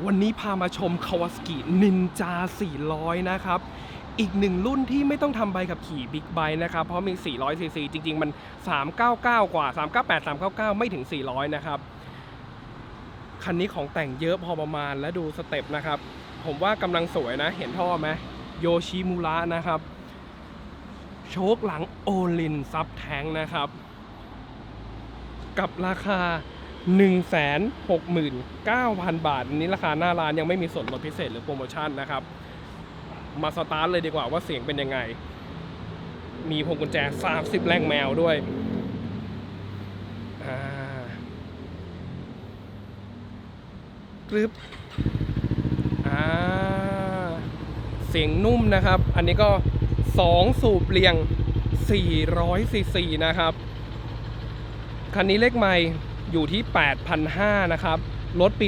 วันนี้พามาชม Kawasaki Ninja 400 นะครับอีกหนึ่งรุ่นที่ไม่ต้องทำใบขับขี่บิ๊กไบค์นะครับเพราะมี400ซีซีจริงๆมัน399กว่า398 399ไม่ถึง400นะครับคันนี้ของแต่งเยอะพอประมาณและดูสเต็ปนะครับผมว่ากำลังสวยนะเห็นท่อไหมโยชิมุระนะครับโชคหลังโอลินซับแทงนะครับกับราคา 169,000 บาทอันนี้ราคาหน้าร้านยังไม่มีส่วนลดพิเศษหรือโปรโมชั่นนะครับมาสตาร์ทเลยดีกว่าว่าเสียงเป็นยังไงมีพวงกุญแจ30แรงแมวด้วยกรึบเสียงนุ่มนะครับอันนี้ก็2สูบเรียง400ซีซีนะครับคันนี้เลขไมล์อยู่ที่ 8,500 นะครับรถปี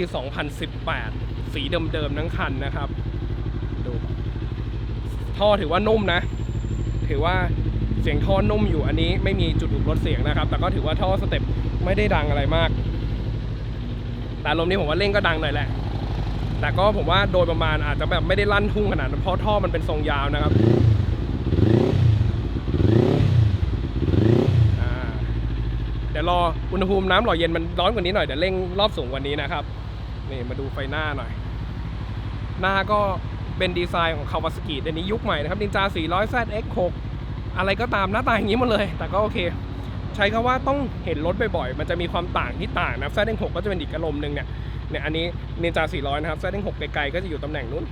2018 สีเดิมๆทั้งคันนะครับดูท่อถือว่านุ่มนะถือว่าเสียงท่อนุ่มอยู่อันนี้ไม่มีจุดอุดลดเสียงนะครับแต่ก็ถือว่าท่อสเต็ปไม่ได้ดังอะไรมากแต่ลมนี้ผมว่าเล่นก็ดังหน่อยแหละแต่ก็ผมว่าโดยประมาณอาจจะแบบไม่ได้ลั่นทุ่งขนาดนั้นเพราะท่อมันเป็นทรงยาวนะครับเดี๋ยวรออุณหภูมิน้ำหล่อเย็นมันร้อนกว่านี้หน่อยเดี๋ยวเร่งรอบสูงกว่านี้นะครับนี่มาดูไฟหน้าหน่อยหน้าก็เป็นดีไซน์ของ Kawasaki เดี๋ยวนี้ยุคใหม่นะครับ Ninja 400 ZX6 อะไรก็ตามหน้าตาอย่างนี้หมดเลยแต่ก็โอเคใช้คำว่าต้องเห็นรถบ่อยๆมันจะมีความต่างที่ต่างนะ ZX6 ก็จะเป็นอีกอารมณ์นึงเนี่ยอันนี้ Ninja 400 นะครับ ZX6 ไกลๆก็จะอยู่ตำแหน่งนู้น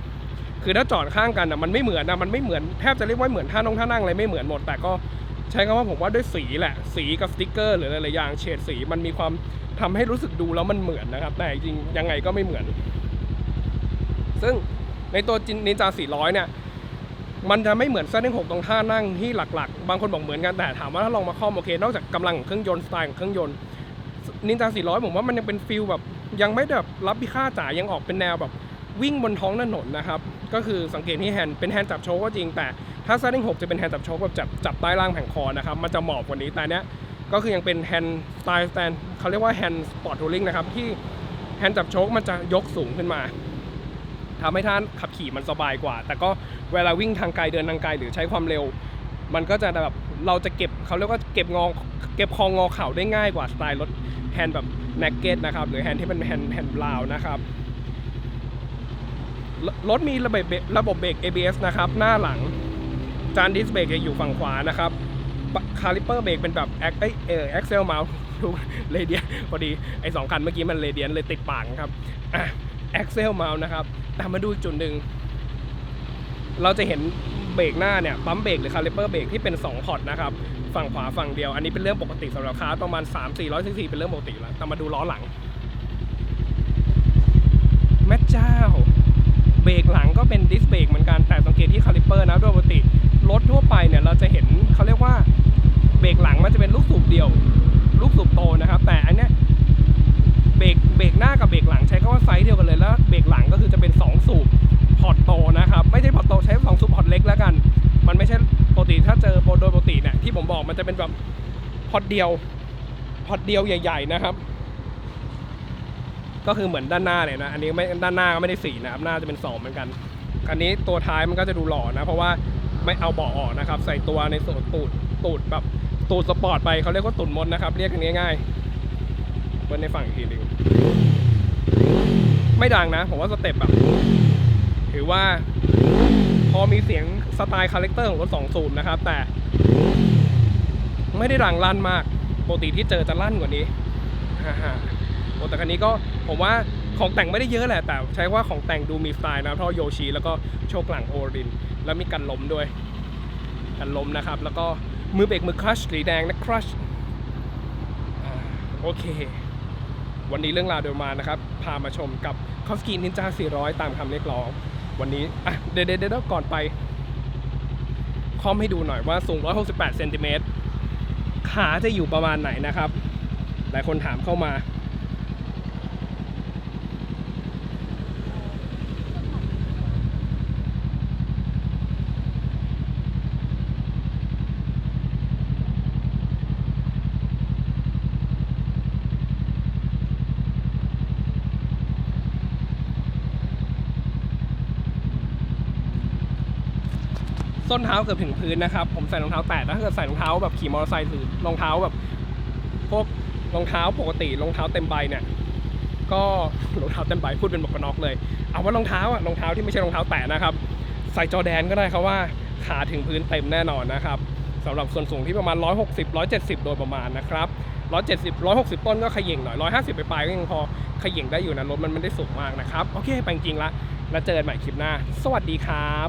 คือถ้าจอดข้างกันมันไม่เหมือนนะมันไม่เหมือนแทบจะเรียกว่าเหมือนท่านั่งอะไรไม่เหมือนหมดแต่ก็ใช้คำว่าผมว่าด้วยสีแหละสีกับสติ๊กเกอร์หรืออะไรอย่างเฉดสีมันมีความทำให้รู้สึกดูแล้วมันเหมือนนะครับแต่จริงยังไงก็ไม่เหมือนซึ่งในตัว Ninja 400 เนี่ยมันจะไม่เหมือน ZX6 ตรงท่านั่งที่หลักๆบางคนบอกเหมือนกันแต่ถามว่าถ้าลองมาคอมโอเคนอกจากกำลังของเครื่องยนต์สไตล์ของเครื่องยนต์ Ninja 400 ผมว่ามันยังเป็นฟิลแบบยังไม่แบบรับพิฆาตจ๋ายังออกเป็นแนวแบบวิ่งบนท้องถนนนะครับก็คือสังเกตที่แฮนด์เป็นแฮนด์จับโชคก็จริงแต่ถ้า ZX6 จะเป็นแฮนด์จับโชคแบบจับใต้ล่างแผงคอนะครับมันจะเหมาะกว่านี้แต่เนี้ยก็คือยังเป็นแฮนด์สไตล์สแตนเขาเรียกว่าแฮนด์สปอร์ตทัวริงนะครับที่แฮนด์จับโชคมันจะยกสูงขึ้นมาทำให้ท่านขับขี่มันสบายกว่าแต่ก็เวลาวิ่งทางไกลเดินทางไกลหรือใช้ความเร็วมันก็จะแบบเราจะเก็บเขาเรียกว่าเก็บคองอเข่าได้ง่ายกว่าสไตล์รถแฮนด์แบบแน็กเก็ตนะครับหรือแฮนด์ที่เป็นแฮนด์บราวนะครับรถมีระบบเบรก ABS นะครับหน้าหลังจานดิสเบรกอยู่ฝั่งขวานะครับคาลิเปอร์เบรกเป็นแบบแอ็กเซลเมาส์ทุกเรเดียนพอดีไอ้2คันเมื่อกี้มันเรเดียนเลยติดปากครับแอ็กเซลเมาส์นะครับแต่มาดูจุดหนึ่งเราจะเห็นเบรกหน้าเนี่ยปั๊มเบรกหรือคาลิเปอร์เบรกที่เป็น2พอร์ตนะครับฝั่งขวาฝั่งเดียวอันนี้เป็นเรื่องปกติสำหรับคาร์ประมาณ 300-400 ซีซีเป็นเรื่องปกติแล้วแต่มาดูล้อหลังแม่เจ้าเบรกหลังก็เป็นดิสเบรกเหมือนกันแต่สังเกตที่คาลิเปอร์นะโดยปกติรถทั่วไปเนี่ยเราจะเห็นเขาเรียกว่าเบรกหลังมันจะเป็นลูกสูบเดียวลูกสูบโตนะครับแต่อันเนี้ยเบรกหน้ากับเบรกหลังใช้คำว่าไซส์เดียวกันเลยแล้วเบรกหลังก็คือจะเป็น2สูบพอร์ตโตนะครับไม่ใช่พอร์ตโตใช้2สูบพอร์ตเล็กแล้วกันมันไม่ใช่ปกติถ้าเจอโดยปกติเนี่ยที่ผมบอกมันจะเป็นแบบพอร์ตเดียวใหญ่ๆนะครับก็คือเหมือนด้านหน้าเลยนะอันนี้ไม่ด้านหน้าก็ไม่ได้4นะครับหน้าจะเป็น2เหมือนกันอันนี้ตัวท้ายมันก็จะดูหล่อนะเพราะว่าไม่เอาเบาะออกนะครับใส่ตัวในส่วนตูดแบบตูดสปอร์ตไปเขาเรียกว่าตูดมดนะครับเรียกกันง่ายๆเบิ้ลในฝั่งอีกทีนึงไม่ดังนะผมว่าสเต็ปแบบถือว่าพอมีเสียงสไตล์คาแรคเตอร์ของรถ2สูบนะครับแต่ไม่ได้ดังลั่นมากปกติที่เจอจะลั่นกว่านี้แต่คันนี้ก็ผมว่าของแต่งไม่ได้เยอะแหละแต่ใช้ว่าของแต่งดูมีสไตล์นะท่อโยชิแล้วก็โชคหลังโอรินแล้วมีกันล้มด้วยกันล้มนะครับแล้วก็มือเบรกมือคลัชสีแดงนะคลัชโอเควันนี้เรื่องราวโดยมานะครับพามาชมกับ Kawasaki Ninja 400 ตามคำเรียกร้องวันนี้เดี๋ยวก่อนไปคอมให้ดูหน่อยว่าสูง168 เซนติเมตรขาจะอยู่ประมาณไหนนะครับหลายคนถามเข้ามา ส้นเท้าเกือบถึงพื้นนะครับผมใส่รองเท้าแตะถ้าเกิดใส่รองเท้าแบบขี่มอเตอร์ไซค์หรือรองเท้าแบบพวกรองเท้าปกติรองเท้าเต็มใบเนี่ยก็รองเท้าเต็มใบพูดเป็นหมวกกันน็อกเลยเอาว่ารองเท้ารองเท้าที่ไม่ใช่รองเท้าแตะนะครับใส่จอร์แดนก็ได้ครับว่าขาถึงพื้นเต็มแน่นอนนะครับสำหรับส่วนสูงที่ประมาณ160-170โดยประมาณนะครับ160 ต้นก็ขย่งหน่อย150ไปปลายก็ยังพอขย่งได้อยู่นะรถมันไม่ได้สูงมากนะครับโอเคไปจริงๆละแล้วเจอกันใหม่คลิปหน้าสวัสดีครับ